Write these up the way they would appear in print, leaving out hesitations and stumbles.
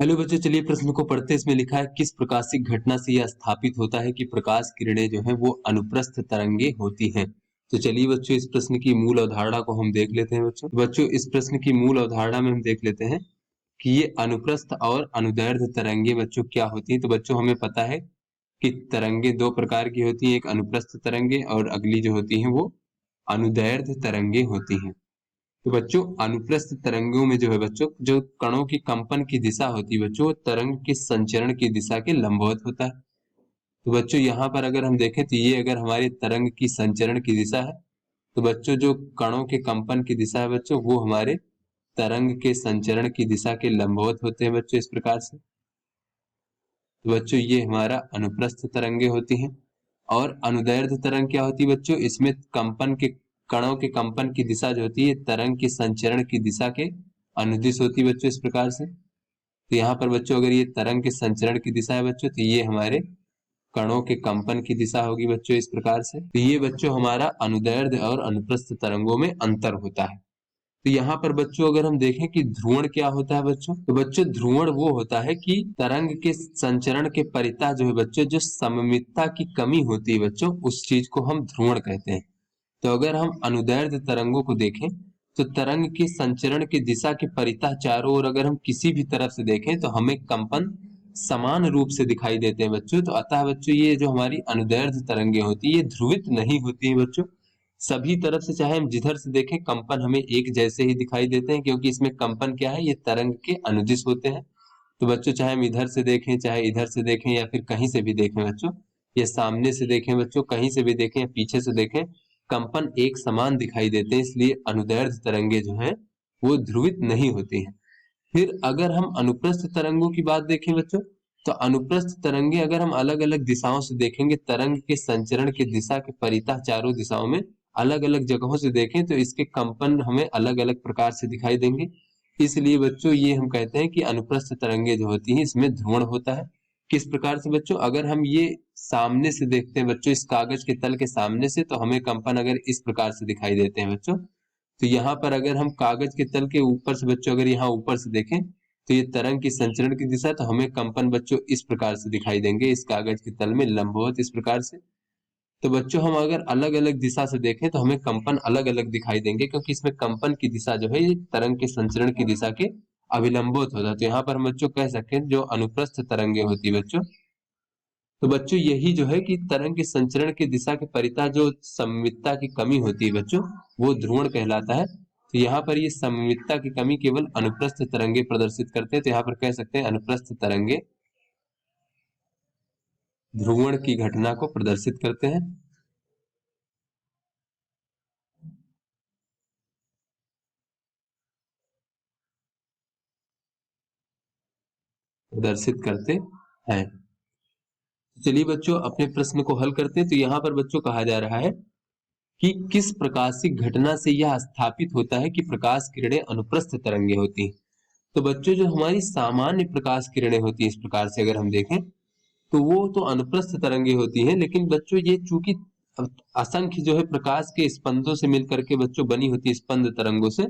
Hello बच्चों, चलिए प्रश्न को पढ़ते हैं। इसमें लिखा है किस प्रकाशिक घटना से यह स्थापित होता है कि प्रकाश किरणें जो है वो अनुप्रस्थ तरंगे होती हैं। तो चलिए बच्चों, इस प्रश्न की मूल अवधारणा को हम देख लेते हैं। बच्चों इस प्रश्न की मूल अवधारणा में हम देख लेते हैं कि ये अनुप्रस्थ और अनुदैर्ध्य तरंगे बच्चों क्या होती हैं। तो बच्चों हमें पता है कि तरंगे दो प्रकार की होती हैं, एक अनुप्रस्थ तरंगे और अगली जो होती है वो अनुदैर्ध्य तरंगे होती हैं। तो बच्चों अनुप्रस्थ तरंगों में जो है बच्चों, जो कणों की कंपन की दिशा होती है बच्चों, तरंग के संचरण की दिशा के लंबवत होता है। तो बच्चों यहाँ पर अगर हम देखें तो ये अगर हमारे तरंग की संचरण की दिशा है, तो बच्चों जो कणों के कंपन की दिशा है बच्चों, वो हमारे तरंग के संचरण की दिशा के लंबवत होते हैं बच्चों, इस प्रकार से। तो बच्चों ये हमारा अनुप्रस्थ तरंगे होती हैं। और अनुदैर्ध्य तरंग क्या होती है बच्चों, इसमें कंपन के कणों के कंपन की दिशा जो होती है तरंग के संचरण की दिशा के अनुदिश होती है बच्चों, इस प्रकार से। तो यहाँ पर बच्चों अगर ये तरंग के संचरण की दिशा है बच्चों, तो ये हमारे कणों के कंपन की दिशा होगी बच्चों, इस प्रकार से। तो ये बच्चों हमारा अनुदैर्ध्य और अनुप्रस्थ तरंगों में अंतर होता है। तो यहाँ पर बच्चों अगर हम देखें कि ध्रुवण क्या होता है बच्चों, तो बच्चों ध्रुवण वो होता है कि तरंग के संचरण के परितः जो है बच्चों, जो सममितता की कमी होती है बच्चों, उस चीज को हम ध्रुवण कहते हैं। तो अगर हम अनुदैर्ध्य तरंगों को देखें, तो तरंग के संचरण की दिशा के परितः चारों ओर अगर हम किसी भी तरफ से देखें तो हमें कंपन समान रूप से दिखाई देते हैं बच्चों। तो अतः बच्चों ये जो हमारी अनुदैर्ध्य तरंगे होती है ये ध्रुवित नहीं होती है बच्चों। सभी तरफ से चाहे हम जिधर से देखें कंपन हमें एक जैसे ही दिखाई देते हैं, क्योंकि इसमें कंपन क्या है, ये तरंग के अनुदिश होते हैं। तो बच्चों चाहे हम इधर से देखें, चाहे इधर से देखें या फिर कहीं से भी देखें बच्चों, ये सामने से देखें बच्चों, कहीं से भी देखें या पीछे से देखें, कंपन एक समान दिखाई देते हैं। इसलिए अनुदैर्ध्य तरंगे जो हैं वो ध्रुवित नहीं होती हैं। फिर अगर हम अनुप्रस्थ तरंगों की बात देखें बच्चों, तो अनुप्रस्थ तरंगे अगर हम अलग अलग दिशाओं से देखेंगे, तरंग के संचरण की दिशा के परितः चारों दिशाओं में अलग अलग जगहों से देखें, तो इसके कंपन हमें अलग अलग प्रकार से दिखाई देंगे। इसलिए बच्चों ये हम कहते हैं कि अनुप्रस्थ तरंगे जो होती हैं इसमें ध्रुवण होता है। किस प्रकार से बच्चों, अगर हम ये सामने से देखते हैं बच्चों, इस कागज के तल के सामने से, तो हमें कंपन अगर इस प्रकार से दिखाई देते हैं बच्चों। तो यहाँ पर अगर हम कागज के तल के ऊपर से बच्चों अगर यहाँ ऊपर से देखें, तो ये तरंग की संचरण की दिशा, तो हमें कंपन बच्चों इस प्रकार से दिखाई देंगे, इस कागज के तल में लंबवत इस प्रकार से। तो बच्चों हम अगर अलग अलग दिशा से देखें तो हमें कंपन अलग अलग दिखाई देंगे, क्योंकि इसमें कंपन की दिशा जो है ये तरंग के संचरण की दिशा के अभिलंबवत होता है। तो यहाँ पर हम बच्चों कह सकते हैं जो अनुप्रस्थ तरंगे होती है बच्चों, तो बच्चों यही जो है कि तरंग के संचरण की दिशा के परितः जो सममितता की कमी होती है बच्चों, वो ध्रुवण कहलाता है। तो यहाँ पर ये सममितता की कमी केवल अनुप्रस्थ तरंगे प्रदर्शित करते हैं। तो यहाँ पर कह सकते हैं अनुप्रस्थ तरंगे ध्रुवण की घटना को प्रदर्शित करते हैं, प्रदर्शित करते हैं। चलिए बच्चों अपने प्रश्न को हल करते हैं। तो यहाँ पर बच्चों कहा जा रहा है कि किस प्रकाशिक घटना से यह स्थापित होता है कि प्रकाश किरणें अनुप्रस्थ तरंगे होती हैं। तो बच्चों जो हमारी सामान्य प्रकाश किरणें होती हैं, इस प्रकार से अगर हम देखें, तो वो तो अनुप्रस्थ तरंगे होती हैं, लेकिन बच्चों ये चूंकि असंख्य जो है प्रकाश के स्पंदों से मिलकर के बच्चों बनी होती है, स्पंद तरंगों से,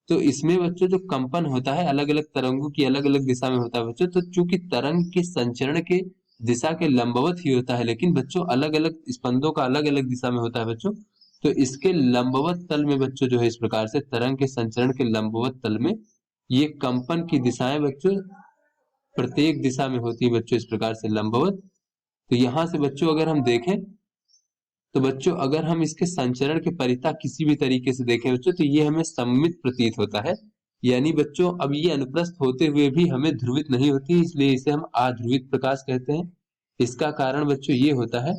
तो इसमें बच्चों जो कंपन होता है अलग अलग तरंगों की अलग अलग दिशा में होता है बच्चों। तो चूंकि तरंग के संचरण के दिशा के लंबवत ही होता है, लेकिन बच्चों अलग अलग स्पंदों का अलग अलग दिशा में होता है बच्चों। तो इसके लंबवत तल में बच्चों जो है इस प्रकार से तरंग के संचरण के लंबवत तल में ये कंपन की दिशाएं बच्चों प्रत्येक दिशा में होती है बच्चों, इस प्रकार से लंबवत। तो यहाँ से बच्चों अगर हम देखें, तो बच्चों अगर हम इसके संचरण के परितः किसी भी तरीके से देखें बच्चों, तो ये हमें सममित प्रतीत होता है। यानी बच्चों अब ये अनुप्रस्थ होते हुए भी हमें ध्रुवित नहीं होती, इसलिए इसे हम अध्रुवित प्रकाश कहते हैं। इसका कारण बच्चों ये होता है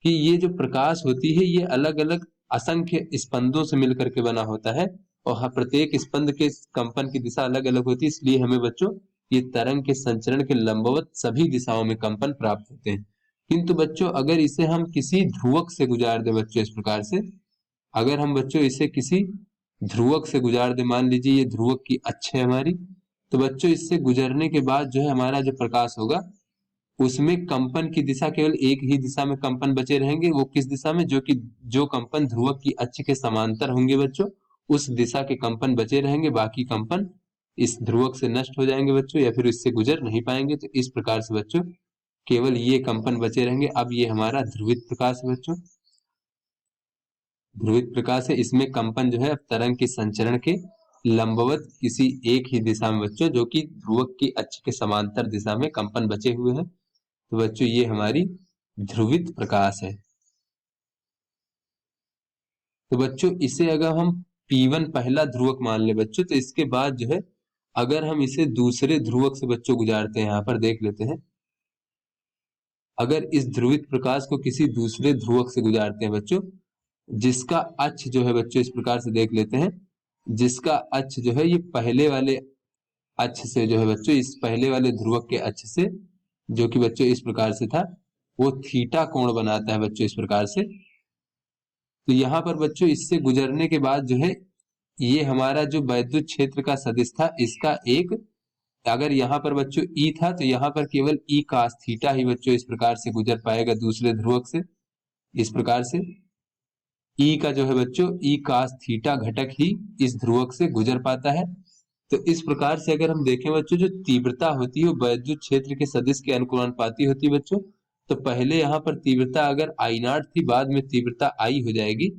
कि ये जो प्रकाश होती है ये अलग अलग असंख्य स्पंदों से मिलकर के बना होता है, और प्रत्येक स्पंद के कंपन की दिशा अलग अलग होती है। इसलिए हमें बच्चों ये तरंग के संचरण के लंबवत सभी दिशाओं में कंपन प्राप्त होते हैं। किंतु बच्चों अगर इसे हम किसी ध्रुवक से गुजार दे बच्चों, इस प्रकार से अगर हम बच्चों इसे किसी ध्रुवक से गुजार दे, मान लीजिए ये ध्रुवक की अक्ष है हमारी, तो बच्चों इससे गुजरने के बाद जो है हमारा जो प्रकाश होगा उसमें कंपन की दिशा केवल एक ही दिशा में कंपन बचे रहेंगे। वो किस दिशा में, जो कि जो कंपन ध्रुवक की अक्ष के समांतर होंगे बच्चों, उस दिशा के कंपन बचे रहेंगे, बाकी कंपन इस ध्रुवक से नष्ट हो जाएंगे बच्चों, या फिर इससे गुजर नहीं पाएंगे। तो इस प्रकार से बच्चों केवल ये कंपन बचे रहेंगे। अब ये हमारा ध्रुवित प्रकाश है बच्चों, ध्रुवित प्रकाश है। इसमें कंपन जो है अब तरंग के संचरण के लंबवत किसी एक ही दिशा में बच्चों, जो कि ध्रुवक की अक्ष के समांतर दिशा में कंपन बचे हुए हैं। तो बच्चों ये हमारी ध्रुवित प्रकाश है। तो बच्चों इसे अगर हम P1 पहला ध्रुवक मान ले बच्चों, तो इसके बाद जो है अगर हम इसे दूसरे ध्रुवक से बच्चों गुजारते हैं, यहाँ पर देख लेते हैं, अगर इस ध्रुवित प्रकाश को किसी दूसरे ध्रुवक से गुजारते हैं बच्चों, जिसका अक्ष जो है बच्चों इस प्रकार से देख लेते हैं, जिसका अक्ष जो है ये पहले वाले अक्ष से जो है बच्चों, इस पहले वाले ध्रुवक के अक्ष से, जो कि बच्चों इस प्रकार से था, वो थीटा कोण बनाता है बच्चों इस प्रकार से। तो यहाँ पर बच्चों इससे गुजरने के बाद जो है ये हमारा जो वैद्युत क्षेत्र का सदिश था, इसका एक, अगर यहाँ पर बच्चों ई था तो यहाँ पर केवल ई कास थीटा ही बच्चों इस प्रकार से गुजर पाएगा दूसरे ध्रुवक से। इस प्रकार से ई का जो है बच्चों ई कास थीटा घटक ही इस ध्रुवक से गुजर पाता है। तो इस प्रकार से अगर हम देखें बच्चों, जो तीव्रता होती है वो वैद्युत क्षेत्र के सदिश के अनुपाती होती है बच्चों। तो पहले यहाँ पर तीव्रता अगर आई नॉट थी, बाद में तीव्रता आई हो जाएगी,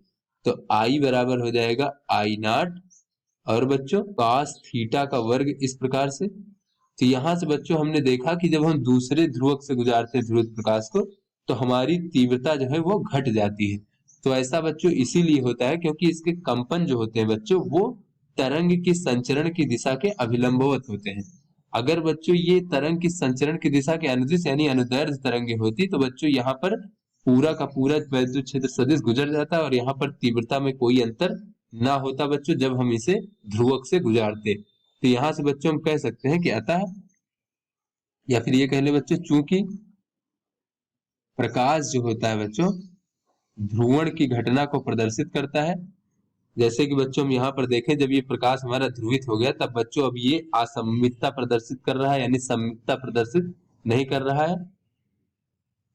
तो आई बराबर हो जाएगा आई नॉट और बच्चों cos थीटा का वर्ग, इस प्रकार से। तो यहाँ से बच्चों हमने देखा कि जब हम दूसरे ध्रुवक से गुजारते हैं ध्रुवित प्रकाश को, तो हमारी तीव्रता जो है वो घट जाती है। तो ऐसा बच्चों इसीलिए होता है क्योंकि इसके कंपन जो होते हैं बच्चों, वो तरंग की संचरण की दिशा के अभिलंबवत होते हैं। अगर बच्चों ये तरंग की संचरण की दिशा के अनुदिश यानी अनुदैर्ध्य तरंगे होती, तो बच्चों यहाँ पर पूरा का पूरा वैद्युत क्षेत्र सदिश गुजर जाता है और यहाँ पर तीव्रता में कोई अंतर ना होता बच्चों, जब हम इसे ध्रुवक से गुजारते। तो यहाँ से बच्चों हम कह सकते हैं कि अतः, या फिर ये कह ले बच्चों, चूंकि प्रकाश जो होता है बच्चों ध्रुवण की घटना को प्रदर्शित करता है। जैसे कि बच्चों हम यहाँ पर देखें, जब ये प्रकाश हमारा ध्रुवित हो गया, तब बच्चों अब ये असममितता प्रदर्शित कर रहा है, यानी सममितता प्रदर्शित नहीं कर रहा है।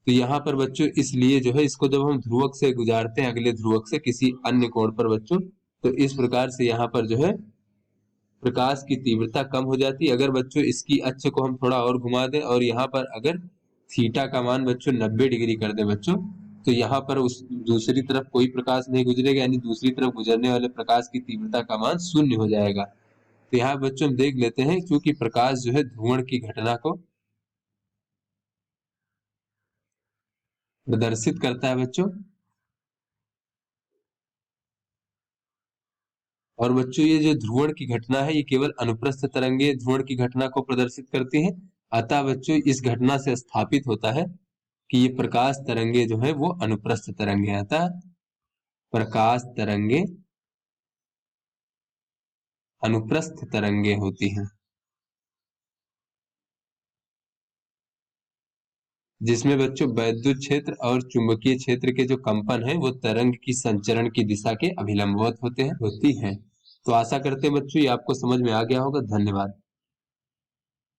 तो यहाँ पर बच्चों इसलिए जो है इसको जब हम ध्रुवक से गुजारते हैं अगले ध्रुवक से किसी अन्य कोण पर बच्चों, तो इस प्रकार से यहाँ पर जो है प्रकाश की तीव्रता कम हो जाती है। अगर बच्चों इसकी अक्ष को हम थोड़ा और घुमा दें और यहाँ पर अगर थीटा का मान बच्चों 90 डिग्री कर दें बच्चों, तो यहाँ पर उस दूसरी तरफ कोई प्रकाश नहीं गुजरेगा, यानी दूसरी तरफ गुजरने वाले प्रकाश की तीव्रता का मान 0 हो जाएगा। तो यहाँ बच्चों हम देख लेते हैं, क्योंकि प्रकाश जो है ध्रुवण की घटना को प्रदर्शित करता है बच्चों, और बच्चों ये जो ध्रुवण की घटना है ये केवल अनुप्रस्थ तरंगे ध्रुवण की घटना को प्रदर्शित करती हैं। अतः बच्चों इस घटना से स्थापित होता है कि ये प्रकाश तरंगे जो है वो अनुप्रस्थ तरंगे, अतः प्रकाश तरंगे अनुप्रस्थ तरंगे होती हैं, जिसमें बच्चों वैद्युत क्षेत्र और चुंबकीय क्षेत्र के जो कंपन है वो तरंग की संचरण की दिशा के अभिलंबवत होती हैं। तो आशा करते हैं बच्चों ये आपको समझ में आ गया होगा। धन्यवाद।